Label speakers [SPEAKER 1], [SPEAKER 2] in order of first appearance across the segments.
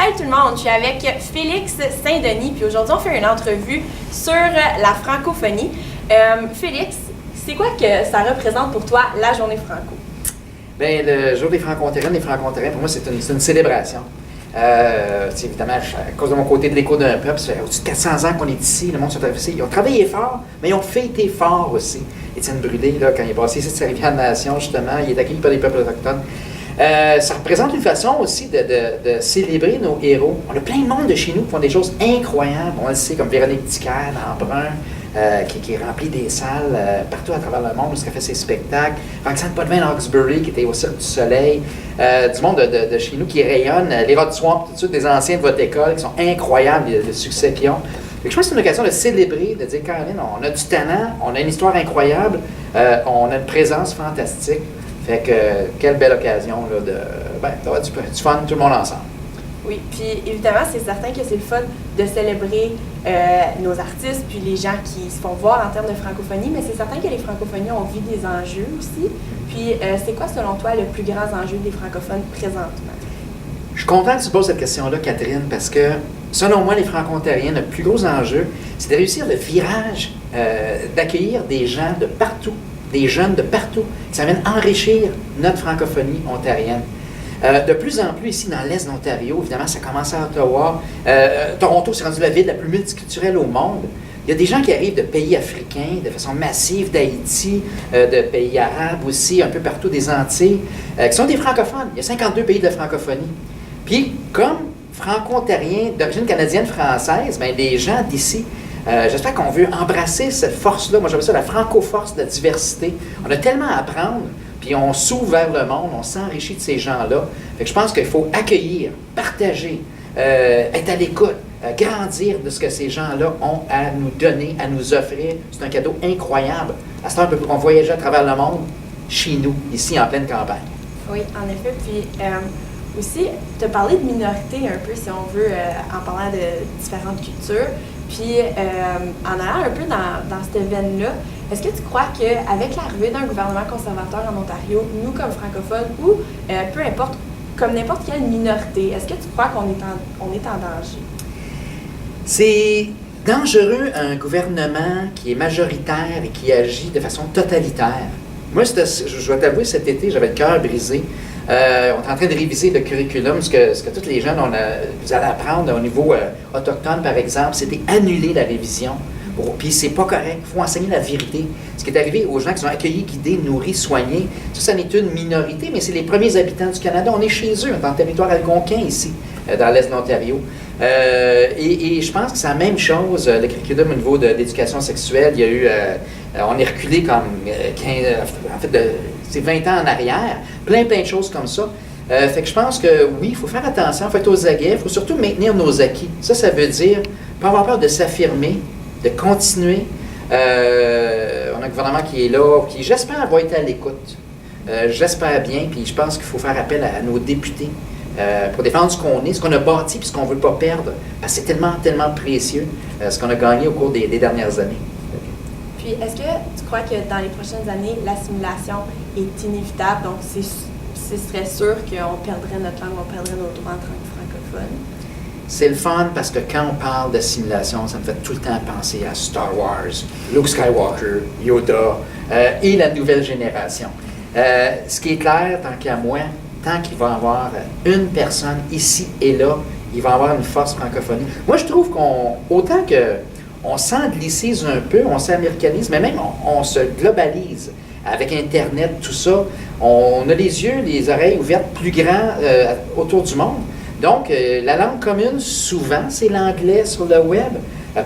[SPEAKER 1] Salut tout le monde, je suis avec Félix Saint-Denis, puis aujourd'hui on fait une entrevue sur la francophonie. Félix, c'est quoi que ça représente pour toi la journée franco?
[SPEAKER 2] Bien, le jour des Franco-Ontariennes, les Franco-Ontariens, pour moi, c'est une célébration. Évidemment, à cause de mon côté de l'écho d'un peuple, ça fait au-dessus de 400 ans qu'on est ici, le monde s'est traversé. Ils ont travaillé fort, mais ils ont fêté fort aussi. Étienne Brûlé, là, quand il est passé ici de sa Rivière-Nation, justement, il est accueilli par les peuples autochtones. Ça représente une façon aussi de célébrer nos héros. On a plein de monde de chez nous qui font des choses incroyables. On le sait, comme Véronique Dicker, dans Brun, qui remplit des salles partout à travers le monde où elle fait ses spectacles. Roxane Potvin d'Hawkesbury, qui était au Cirque du Soleil. Du monde de chez nous qui rayonne. Les Rod Swamp, tout de suite, des anciens de votre école, qui sont incroyables, le succès qu'ils ont. Je pense que c'est une occasion de célébrer, de dire, Caroline, on a du talent, on a une histoire incroyable, on a une présence fantastique. Fait que, quelle belle occasion là, d'avoir du fun, tout le monde ensemble.
[SPEAKER 1] Oui, puis évidemment, c'est certain que c'est le fun de célébrer nos artistes, puis les gens qui se font voir en termes de francophonie, mais c'est certain que les francophonies ont vu des enjeux aussi. Puis, c'est quoi, selon toi, le plus grand enjeu des francophones présentement?
[SPEAKER 2] Je suis content que tu poses cette question-là, Catherine, parce que, selon moi, les Franco-Ontariens, notre plus gros enjeu, c'est de réussir le virage, d'accueillir des gens de partout, des jeunes de partout, qui s'amènent enrichir notre francophonie ontarienne. De plus en plus ici dans l'est de l'Ontario, évidemment, ça commence à Ottawa. Toronto, c'est rendu la ville la plus multiculturelle au monde. Il y a des gens qui arrivent de pays africains de façon massive, d'Haïti, de pays arabes aussi, un peu partout des Antilles, qui sont des francophones. Il y a 52 pays de francophonie. Puis, comme franco-ontariens d'origine canadienne-française, bien, les gens d'ici, j'espère qu'on veut embrasser cette force-là. Moi, j'appelle ça la franco-force de la diversité. On a tellement à apprendre, puis on s'ouvre vers le monde, on s'enrichit de ces gens-là. Fait que je pense qu'il faut accueillir, partager, être à l'écoute, grandir de ce que ces gens-là ont à nous donner, à nous offrir. C'est un cadeau incroyable. À ce temps, on voyager à travers le monde, chez nous, ici, en pleine campagne.
[SPEAKER 1] Oui, en effet. Puis aussi, tu as parlé de minorité un peu, si on veut, en parlant de différentes cultures. Puis, en allant un peu dans cette veine-là, est-ce que tu crois qu'avec l'arrivée d'un gouvernement conservateur en Ontario, nous comme francophones, ou peu importe, comme n'importe quelle minorité, est-ce que tu crois qu'on est en danger?
[SPEAKER 2] C'est dangereux un gouvernement qui est majoritaire et qui agit de façon totalitaire. Moi, je dois t'avouer, cet été, j'avais le cœur brisé. On est en train de réviser le curriculum, ce que tous les jeunes vous allez apprendre au niveau autochtone, par exemple, c'était annuler la révision. Puis c'est pas correct, il faut enseigner la vérité. Ce qui est arrivé aux gens qui sont accueillis, guidés, nourris, soignés, ça n'est une minorité, mais c'est les premiers habitants du Canada. On est chez eux, on est dans le territoire algonquin ici, dans l'est de l'Ontario. Et je pense que c'est la même chose, le curriculum au niveau de l'éducation sexuelle. Il y a eu, on est reculé comme 20 ans en arrière, plein de choses comme ça. Fait que je pense que oui, il faut faire attention, il faut être aux aguets, il faut surtout maintenir nos acquis. Ça veut dire pas avoir peur de s'affirmer, de continuer. On a un gouvernement qui est là, qui j'espère va être à l'écoute. J'espère bien, puis je pense qu'il faut faire appel à nos députés pour défendre ce qu'on est, ce qu'on a bâti, puis ce qu'on ne veut pas perdre. Parce que c'est tellement, tellement précieux, ce qu'on a gagné au cours des dernières années.
[SPEAKER 1] Puis, est-ce que tu crois que dans les prochaines années, l'assimilation est inévitable? Donc, ce serait sûr qu'on perdrait notre langue, on perdrait nos droits en tant que francophones?
[SPEAKER 2] C'est le fun parce que quand on parle d'assimilation, ça me fait tout le temps penser à Star Wars, Luke Skywalker, Yoda et la nouvelle génération. Ce qui est clair, tant qu'à moi, tant qu'il va y avoir une personne ici et là, il va y avoir une force francophonie. Moi, je trouve autant qu'on s'anglicise un peu, on s'américanise, mais même on se globalise. Avec Internet, tout ça, on a les yeux, les oreilles ouvertes plus grands autour du monde. Donc, la langue commune, souvent, c'est l'anglais sur le web.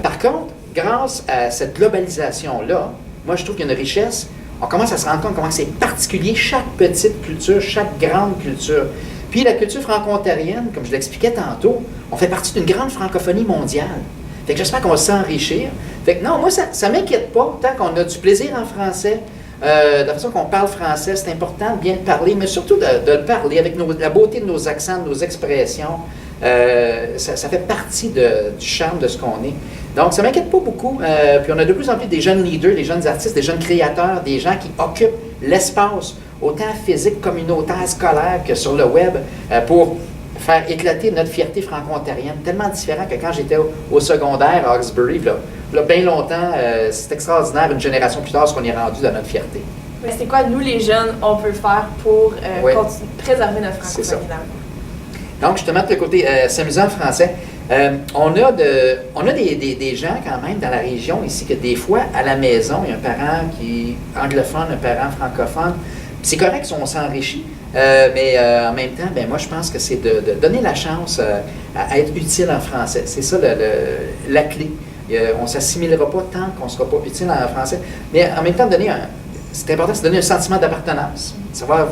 [SPEAKER 2] Par contre, grâce à cette globalisation-là, moi, je trouve qu'il y a une richesse. On commence à se rendre compte comment c'est particulier chaque petite culture, chaque grande culture. Puis la culture franco-ontarienne, comme je l'expliquais tantôt, on fait partie d'une grande francophonie mondiale. Fait que j'espère qu'on va s'enrichir. Fait que non, moi, ça ne m'inquiète pas, tant qu'on a du plaisir en français. De la façon qu'on parle français, c'est important de bien le parler, mais surtout de le parler avec la beauté de nos accents, de nos expressions. Ça fait partie du charme de ce qu'on est. Donc, ça ne m'inquiète pas beaucoup. Puis on a de plus en plus des jeunes leaders, des jeunes artistes, des jeunes créateurs, des gens qui occupent l'espace, autant physique, communautaire, scolaire que sur le web, pour faire éclater notre fierté franco-ontarienne, tellement différent que quand j'étais au secondaire à Hawkesbury, là, bien longtemps, c'est extraordinaire, une génération plus tard, ce qu'on est rendu dans notre fierté.
[SPEAKER 1] Mais c'est quoi, nous les jeunes, on peut faire pour
[SPEAKER 2] Oui.
[SPEAKER 1] préserver notre
[SPEAKER 2] C'est ça.
[SPEAKER 1] francophonie?
[SPEAKER 2] Donc, justement, de le côté s'amuser en français, on a des gens quand même dans la région ici que des fois, à la maison, il y a un parent qui est anglophone, un parent francophone. C'est correct si on s'enrichit, mais en même temps, ben, moi, je pense que c'est de donner la chance à être utile en français. C'est ça la clé. On ne s'assimilera pas tant qu'on ne sera pas utile en français, mais en même temps, c'est important, c'est donner un sentiment d'appartenance.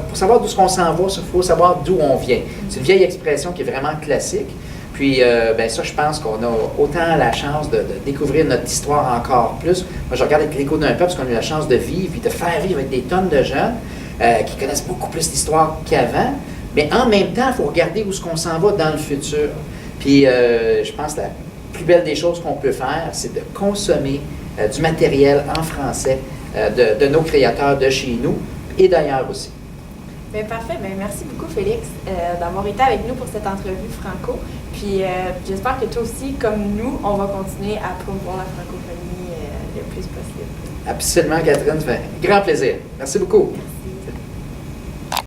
[SPEAKER 2] Pour savoir d'où on s'en va, il faut savoir d'où on vient. C'est une vieille expression qui est vraiment classique. Puis, ben ça, je pense qu'on a autant la chance de découvrir notre histoire encore plus. Moi, je regarde avec l'Écho d'un peuple, parce qu'on a eu la chance de vivre et de faire vivre avec des tonnes de jeunes qui connaissent beaucoup plus l'histoire qu'avant. Mais en même temps, il faut regarder où est-ce qu'on s'en va dans le futur. Puis, je pense que la plus belle des choses qu'on peut faire, c'est de consommer du matériel en français de nos créateurs de chez nous et d'ailleurs aussi.
[SPEAKER 1] Bien, parfait. Bien, merci beaucoup, Félix, d'avoir été avec nous pour cette entrevue franco. Puis j'espère que toi aussi, comme nous, on va continuer à promouvoir la francophonie le plus possible.
[SPEAKER 2] Absolument, Catherine. Ça fait un grand plaisir. Merci beaucoup.
[SPEAKER 1] Merci.